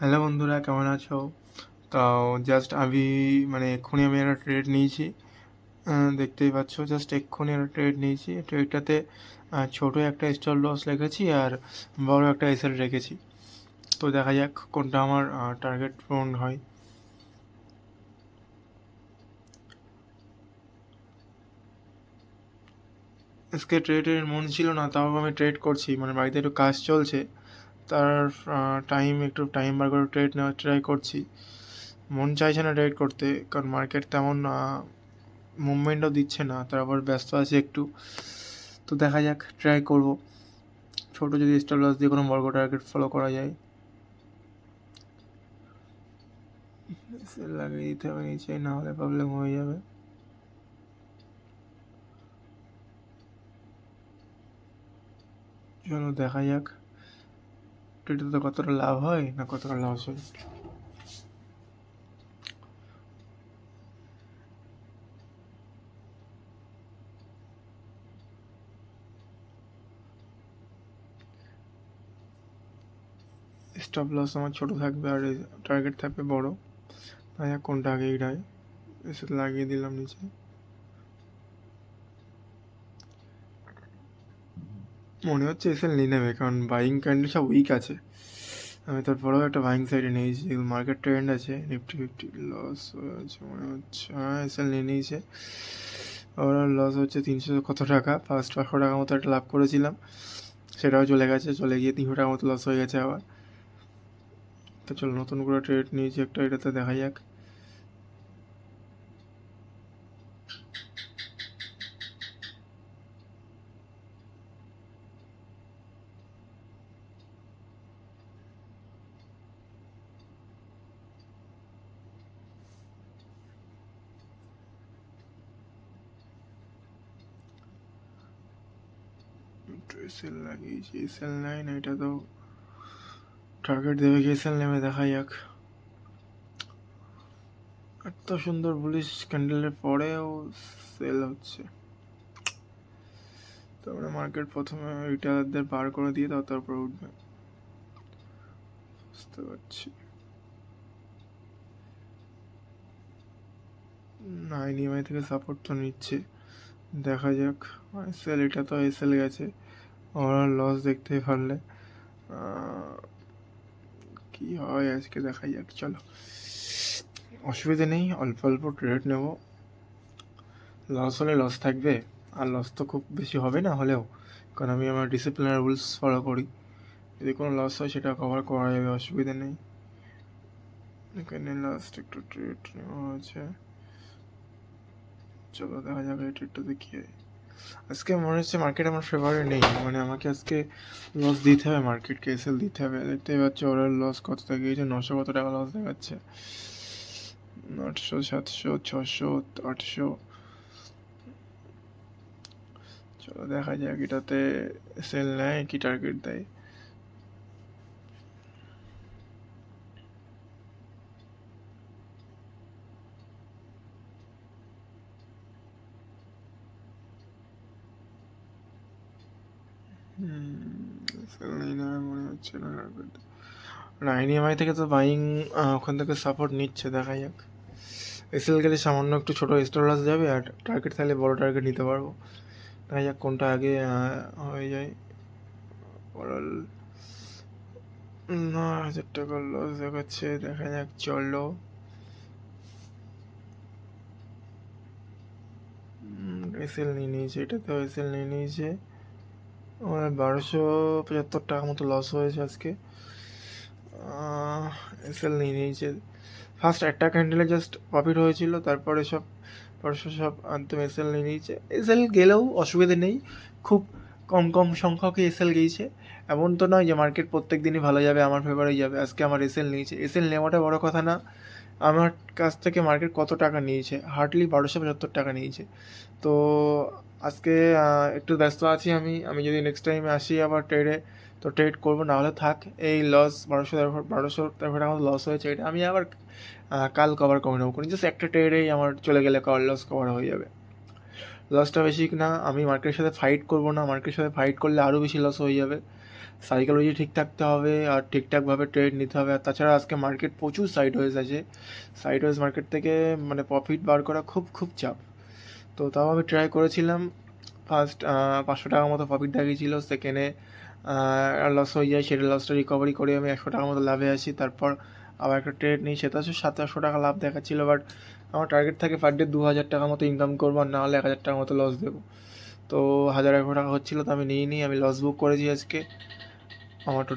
Hello বন্ধুরা, কেমন আছো? তো জাস্ট এক্ষুনি আমি একটা ট্রেড নিয়েছি। দেখতেই পাচ্ছ, জাস্ট এক্ষুনি একটা ট্রেড নিয়েছি। ট্রেডটাতে ছোটো একটা স্টপ লস রেখেছি আর বড় একটা এসএল রেখেছি। তো দেখা যাক কোনটা আমার টার্গেট পূরণ হয়। আজকে ট্রেডের মন ছিল না, তাও আমি ট্রেড করছি। বাড়িতে একটু কাজ চলছে, তার একটু টাইম বার করে ট্রেড নেওয়ার ট্রাই করছি। মন চাইছে না ট্রেড করতে, কারণ মার্কেট তেমন মুভমেন্টও দিচ্ছে না, তারপর ব্যস্ত আছে একটু। তো দেখা যাক, ট্রাই করব ছোটো যদি স্টপ লস দিয়ে কোনো বড় টার্গেট ফলো করা যায়। সেল লাগিয়ে দিতে হবে নিচে, না হলে প্রবলেম হয়ে যাবে। চলো দেখা যাক ট্রেডে কতটা লাভ হয় না কতটা লস হয়। স্টপ লস আমার ছোটো থাকবে আর টার্গেট থাকবে বড়। দেখা যাক কোনটা আগে এড়ায়। এসে লাগিয়ে দিলাম নিচে। মনে হচ্ছে এসে নিয়ে নেবে, কারণ বাইং ক্যান্ডেল সব উইক আছে। আমি তারপরেও একটা বাইং সাইডে নিয়েছি, মার্কেট ট্রেন্ড আছে। নিফটি ফিফটি লস হয়েছে মনে হচ্ছে, হ্যাঁ এসএল নিয়ে নিয়েছে। ওভারঅল লস হচ্ছে 300 কত টাকা। 500 টাকা মতো একটা লাভ করেছিলাম, সেটাও চলে গেছে। চলে গিয়ে 300 টাকা মতো লস হয়ে গেছে আবার। তো চলো নতুন করে ট্রেড নিয়েছি একটা, এটাতে দেখা যাক। এসএল লাগিয়েছি, এসএল নাই না, এটা তো টার্গেট দেবে কি এসএল নেমে, দেখা যাক। এত সুন্দর বুলিশ ক্যান্ডেলের পরেও সেল হচ্ছে। তারপরে মার্কেট প্রথমে রিটেলারদের বার করে দিয়ে তারপর উঠবে, বুঝতে পারছি। 9 EMI থেকে সাপোর্ট তো নিচ্ছে, দেখা যাক। এসএল, এটা তো এসএল গেছে। ওভারঅল লস দেখতেই পারলে। কি হয় আজকে দেখা যাক। চলো, অসুবিধা নেই, অল্প অল্প ট্রেড নেব। লস হলে লস থাকবে, আর লস তো খুব বেশি হবে না হলেও, কারণ আমি আমার ডিসিপ্লিনের রুলস ফলো করি। যদি কোনো লস হয় সেটা কভার করা যাবে, অসুবিধা নেই। এখানে লাস্ট একটু ট্রেড নেওয়া আছে। চলো দেখা যাবে এই ট্রেডটাতে কী হয়। আজকে মনে হচ্ছে মার্কেট আমার ফেভারে নেই, আমাকে আজকে লস দিতে হবে, মার্কেটকে এসএল দিতে হবে। দেখতেই পাচ্ছ ওরাল লস কত থেকে গিয়েছে, 900 কত টাকা লস দেখাচ্ছে। 800, 700, 600, 800। চলো দেখা যাক এটাতে সেল নেয় কি টার্গেট দেয়। সেল নেই না মনে হচ্ছে না টার্গেট। 9 EMI থেকে তো বাইং ওখান থেকে সাপোর্ট নিচ্ছে, দেখা যাক। এসএল গেলে সামান্য একটু ছোটো স্টপ লস যাবে, আর টার্গেট থাকলে বড় টার্গেট নিতে পারবো। দেখা যাক কোনটা আগে হয়ে যায়। ওরাল 9,000 টাকার লস দেখাচ্ছে, দেখা যাক। চলো এসএল নিয়ে নিয়েছে, এটাতেও এসএল নিয়ে নিয়েছে। আমার 1275 টাকা মতো লস হয়েছে আজকে। এসএল নিয়ে নিয়েছে। ফার্স্ট একটা ক্যান্ডেলে জাস্ট প্রফিট হয়েছিল, তারপরে সব একদম এসএল নিয়ে নিয়েছে। এসএল গেলেও অসুবিধা নেই, খুব কম কম সংখ্যকই এসএল গিয়েছে। এমন তো নয় যে মার্কেট প্রত্যেক দিনই ভালো যাবে, আমার ফেভারেই যাবে। আজকে আমার এসএল নিয়েছে, এসএল নেওয়াটা বড় কথা না। আমার কাছ থেকে মার্কেট কত টাকা নিয়েছে, হার্ডলি 1275 টাকা নিয়েছে। তো আজকে একটু ব্যস্ত আছি আমি যদি নেক্সট টাইমে আসি আবার ট্রেডে, তো ট্রেড করবো, না হলে থাক। এই লস 1200 টাকা লস হয়েছে, এটা আমি আবার কাল কভার করে নেবো। জাস্ট একটা ট্রেডেই আমার চলে গেলে লস কভার হয়ে যাবে। লসটা বেশি না, আমি মার্কেটের সাথে ফাইট করবো না, মার্কেটের সাথে ফাইট করলে আরও বেশি লস হয়ে যাবে। সাইকোলজি ঠিক থাকতে হবে আর ঠিকঠাকভাবে ট্রেড নিতে হবে। আর তাছাড়া আজকে মার্কেট প্রচুর সাইডওয়েজ আছে, সাইডওয়েজ মার্কেট থেকে মানে প্রফিট বার করা খুব খুব চাপ। তো তাও আমি ট্রাই করেছিলাম। ফার্স্ট 500 টাকার মতো প্রফিট দেখিয়েছিল, সেকেন্ডে লস হয়ে যায়, সেটা লসটা রিকভারি করে আমি 100 টাকার মতো লাভে আসি। তারপর আবার একটা ট্রেড নিই, সেটা হচ্ছে 700-800 টাকা লাভ দেখাচ্ছিল, বাট আমার টার্গেট থাকে পার ডে 2000 টাকার মতো ইনকাম করবো, আর না হলে 1000 টাকার মতো লস দেবো। তো 1000-1100 টাকা হচ্ছিলো, তো আমি নিয়ে নিই, আমি লস বুক করেছি আজকে। আমার টোটাল